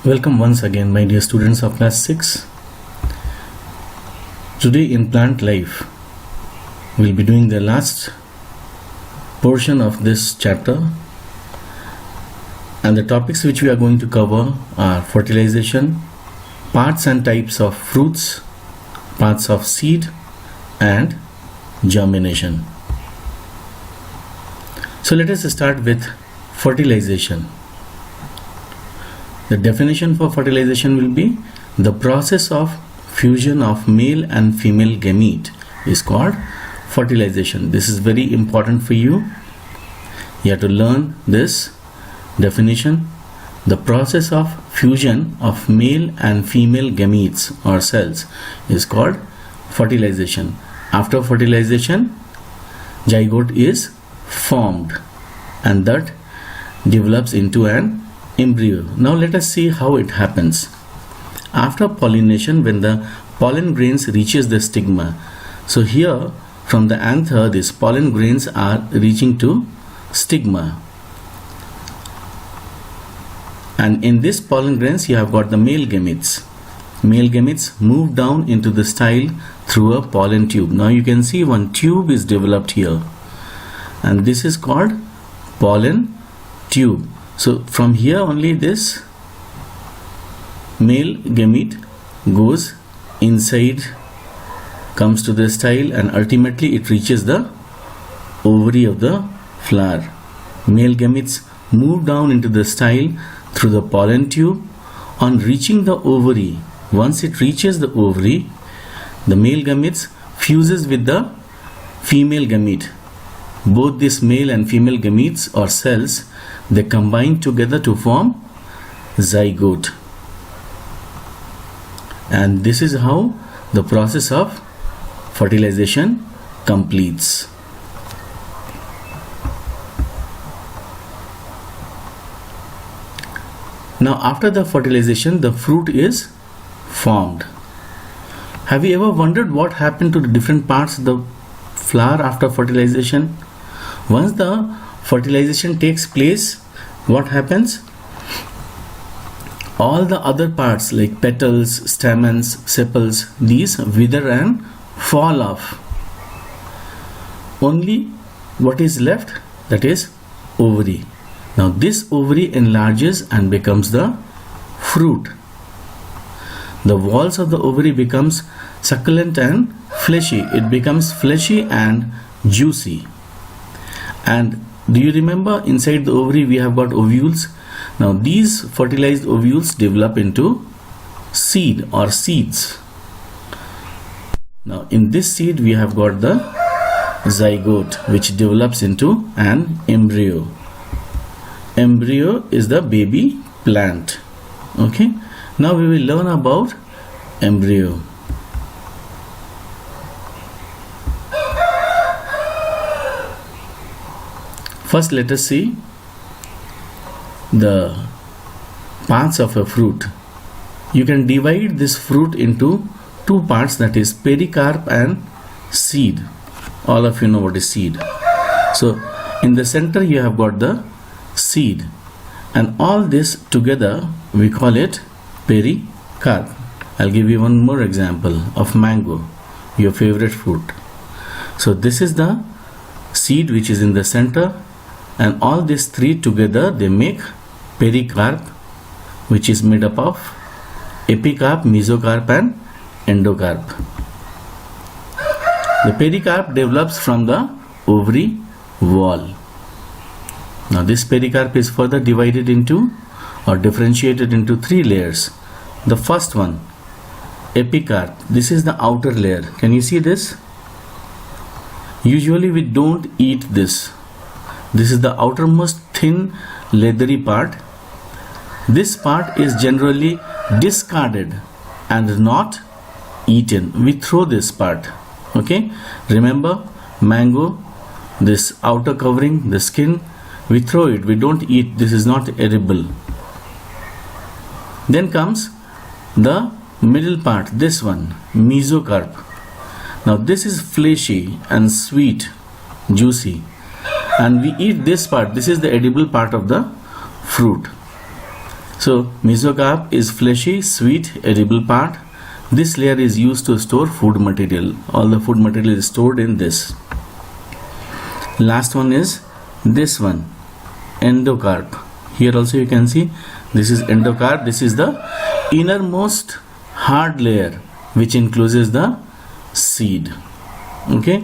Welcome once again, my dear students of class 6. Today in plant life, we'll be doing the last portion of this chapter, and the topics which we are going to cover are fertilization, parts and types of fruits, parts of seed, and germination. So let us start with fertilization. The definition for fertilization will be the process of fusion of male and female gamete is called fertilization. This is very important for you. You have to learn this definition. The process of fusion of male and female gametes or cells is called fertilization. After fertilization, zygote is formed and that develops into an embryo. Now let us see how it happens. After pollination, when the pollen grains reaches the stigma, so here from the anther these pollen grains are reaching to stigma, and in this pollen grains you have got the male gametes. Male gametes move down into the style through a pollen tube. Now you can see one tube is developed here, and this is called pollen tube. So from here only this male gamete goes inside, comes to the style, and ultimately it reaches the ovary of the flower. Male gametes move down into the style through the pollen tube. On reaching the ovary, once it reaches the ovary, the male gametes fuses with the female gamete. Both this male and female gametes or cells, they combine together to form zygote, and this is how the process of fertilization completes. Now after the fertilization, the fruit is formed. Have you ever wondered what happened to the different parts of the flower after fertilization? Once the fertilization takes place, what happens? All the other parts like petals, stamens, sepals, these wither and fall off. Only what is left, that is ovary. Now this ovary enlarges and becomes the fruit. The walls of the ovary becomes succulent and fleshy. It becomes fleshy and juicy. And do you remember inside the ovary we have got ovules? Now these fertilized ovules develop into seed or seeds. Now in this seed we have got the zygote, which develops into an embryo. Embryo is the baby plant. Okay, now we will learn about embryo. First let us see the parts of a fruit. You can divide this fruit into two parts, that is pericarp and seed. All of you know what is seed. So in the center you have got the seed, and all this together we call it pericarp. I'll give you one more example of mango, your favorite fruit. So this is the seed which is in the center, and all these three together they make pericarp, which is made up of epicarp, mesocarp and endocarp. The pericarp develops from the ovary wall. Now this pericarp is further divided into or differentiated into three layers. The first one, epicarp, this is the outer layer. Can you see this? Usually we don't eat this. This is the outermost thin leathery part. This part is generally discarded and not eaten. We throw this part. Okay, remember mango, this outer covering, the skin, we throw it, we don't eat. This is not edible. Then comes the middle part, this one, mesocarp. Now this is fleshy and sweet, juicy, and we eat this part. This is the edible part of the fruit. So mesocarp is fleshy, sweet, edible part. This layer is used to store food material. All the food material is stored in this. Last one is this one, endocarp. Here also you can see this is endocarp. This is the innermost hard layer which encloses the seed. Okay.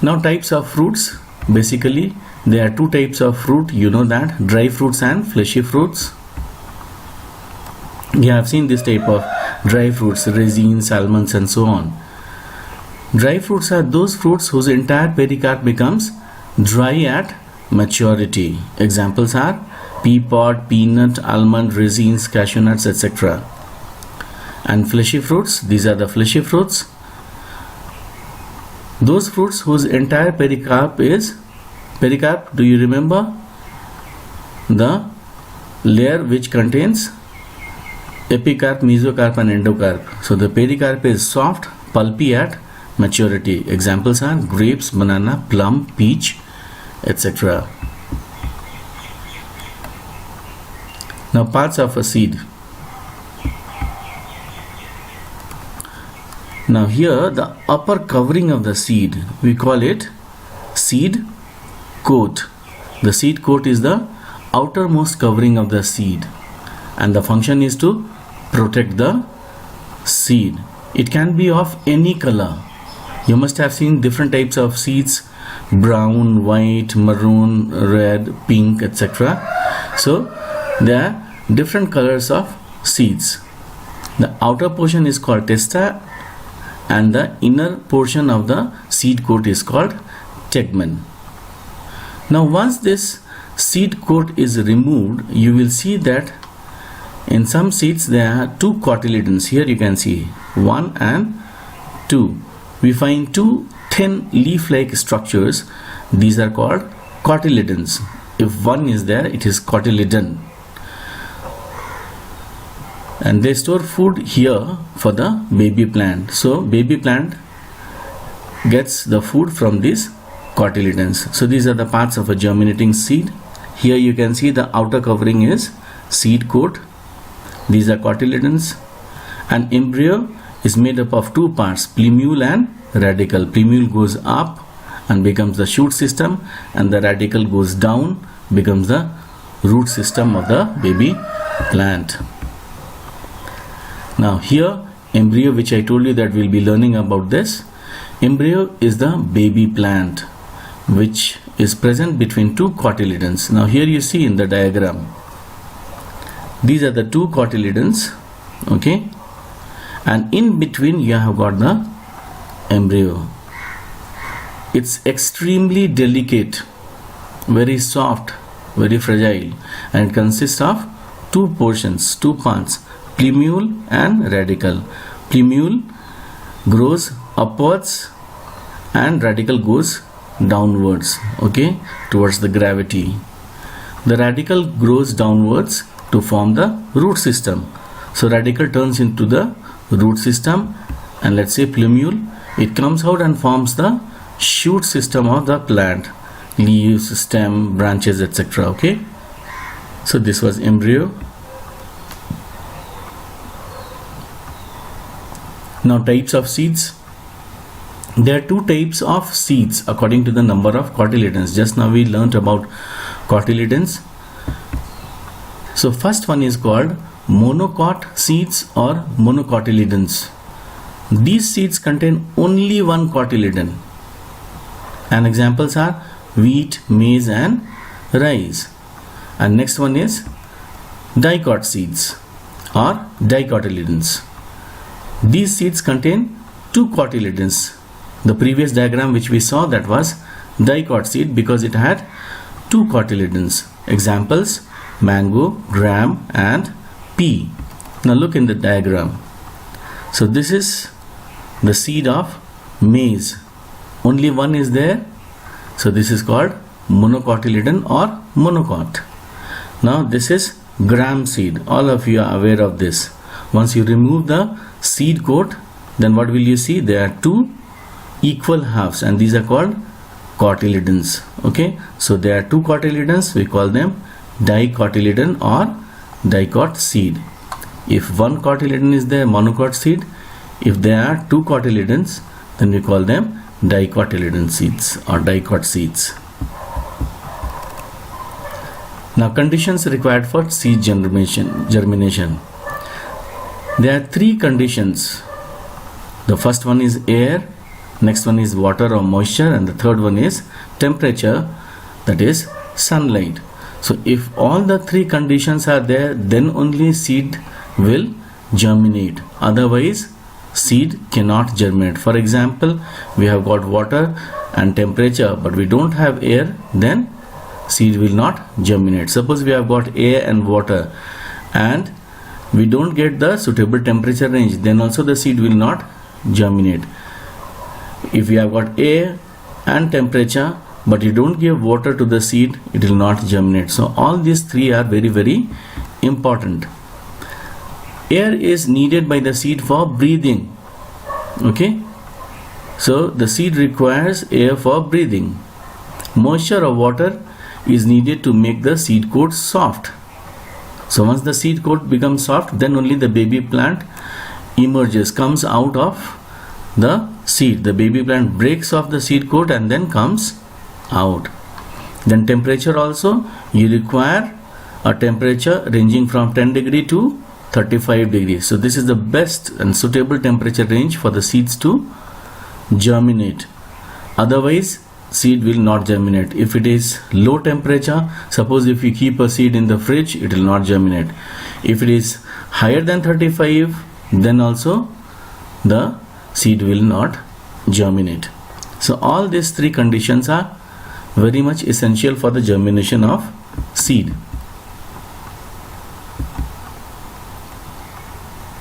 Now types of fruits. Basically there are two types of fruit, you know that, dry fruits and fleshy fruits. You have seen this type of dry fruits, raisins, almonds and so on. Dry fruits are those fruits whose entire pericarp becomes dry at maturity. Examples are pea pod, peanut, almond, raisins, cashew nuts, etc. And fleshy fruits, these are the fleshy fruits. Those fruits whose entire pericarp is, pericarp, do you remember? The layer which contains epicarp, mesocarp and endocarp. So the pericarp is soft, pulpy at maturity. Examples are grapes, banana, plum, peach, etc. Now parts of a seed. Now here the upper covering of the seed, we call it seed coat. The seed coat is the outermost covering of the seed and the function is to protect the seed. It can be of any color. You must have seen different types of seeds, brown, white, maroon, red, pink, etc. So there are different colors of seeds. The outer portion is called testa and the inner portion of the seed coat is called tegmen. Now once this seed coat is removed, you will see that in some seeds there are two cotyledons. Here you can see 1 and 2. We find two thin leaf-like structures. These are called cotyledons. If one is there, it is cotyledon. And they store food here for the baby plant. So baby plant gets the food from these cotyledons. So these are the parts of a germinating seed. Here you can see the outer covering is seed coat. These are cotyledons. An embryo is made up of two parts, plumule and radicle. Plumule goes up and becomes the shoot system and the radicle goes down, becomes the root system of the baby plant. Now here embryo, which I told you that we'll be learning about this. Embryo is the baby plant which is present between two cotyledons. Now here you see in the diagram, these are the two cotyledons, okay, and in between you have got the embryo. It's extremely delicate, very soft, very fragile, and it consists of two portions, two parts, plumule and radicle. Plumule grows upwards and radicle goes downwards, okay, towards the gravity. The radicle grows downwards to form the root system. So radicle turns into the root system, and let's say plumule, it comes out and forms the shoot system of the plant, leaves, stem, branches, etc. Okay, so this was embryo. Now types of seeds. There are two types of seeds according to the number of cotyledons. Just now we learnt about cotyledons. So first one is called monocot seeds or monocotyledons. These seeds contain only one cotyledon, and examples are wheat, maize and rice. And next one is dicot seeds or dicotyledons. These seeds contain two cotyledons. The previous diagram which we saw, that was dicot seed because it had two cotyledons. Examples: mango, gram and pea. Now look in the diagram. So this is the seed of maize. Only one is there. So this is called monocotyledon or monocot. Now this is gram seed. All of you are aware of this. Once you remove the seed coat, then what will you see? There are two equal halves, and these are called cotyledons. Okay, so there are two cotyledons, we call them dicotyledon or dicot seed. If one cotyledon is there, monocot seed. If there are two cotyledons, then we call them dicotyledon seeds or dicot seeds. Now, conditions required for seed germination. There are three conditions. The first one is air, next one is water or moisture, and the third one is temperature, that is sunlight. So if all the three conditions are there, then only seed will germinate. Otherwise, seed cannot germinate. For example, we have got water and temperature, but we don't have air, then seed will not germinate. Suppose we have got air and water and we don't get the suitable temperature range, then also the seed will not germinate. If you have got air and temperature but you don't give water to the seed, it will not germinate. So all these three are very, very important. Air is needed by the seed for breathing. Okay, so the seed requires air for breathing. Moisture or water is needed to make the seed coat soft. So once the seed coat becomes soft, then only the baby plant emerges, comes out of the seed. The baby plant breaks off the seed coat and then comes out. Then temperature also, you require a temperature ranging from 10 degree to 35 degrees. So this is the best and suitable temperature range for the seeds to germinate. Otherwise, seed will not germinate. If it is low temperature, suppose if you keep a seed in the fridge, it will not germinate. If it is higher than 35, then also the seed will not germinate. So all these three conditions are very much essential for the germination of seed.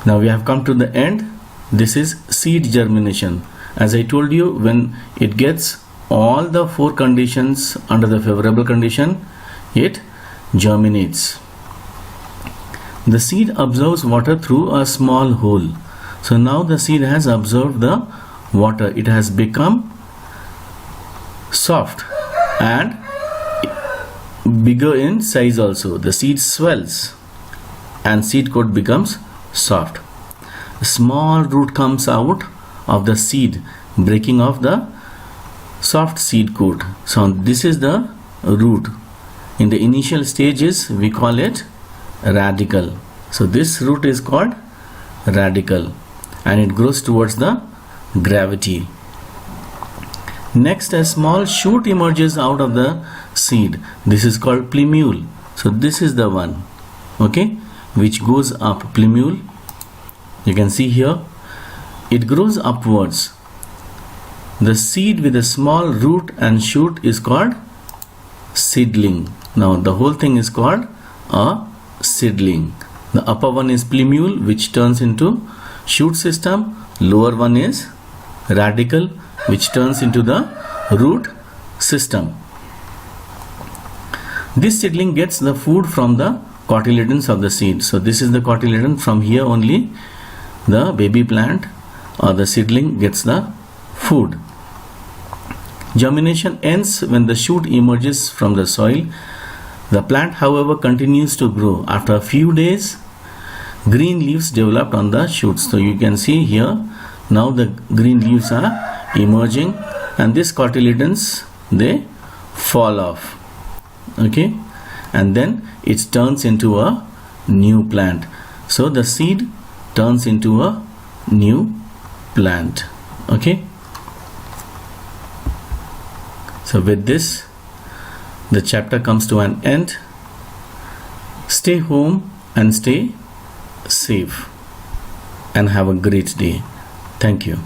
Now we have come to the end. This is seed germination. As I told you, when it gets all the four conditions under the favorable condition, it germinates. The seed absorbs water through a small hole. So now the seed has absorbed the water. It has become soft and bigger in size also. The seed swells and seed coat becomes soft. A small root comes out of the seed, breaking off the soft seed coat. So this is the root. In the initial stages, we call it radicle. So this root is called radicle and it grows towards the gravity. Next, a small shoot emerges out of the seed. This is called plumule. So this is the one, okay, which goes up, plumule. You can see here, it grows upwards. The seed with a small root and shoot is called seedling. Now the whole thing is called a seedling. The upper one is plumule, which turns into shoot system. Lower one is radicle, which turns into the root system. This seedling gets the food from the cotyledons of the seed. So this is the cotyledon. From here only the baby plant or the seedling gets the food. Germination ends when the shoot emerges from the soil. The plant, however, continues to grow. After a few days, green leaves developed on the shoots. So you can see here, now the green leaves are emerging and these cotyledons, they fall off. Okay, and then it turns into a new plant. So the seed turns into a new plant. Okay, so with this, the chapter comes to an end. Stay home and stay safe and have a great day. Thank you.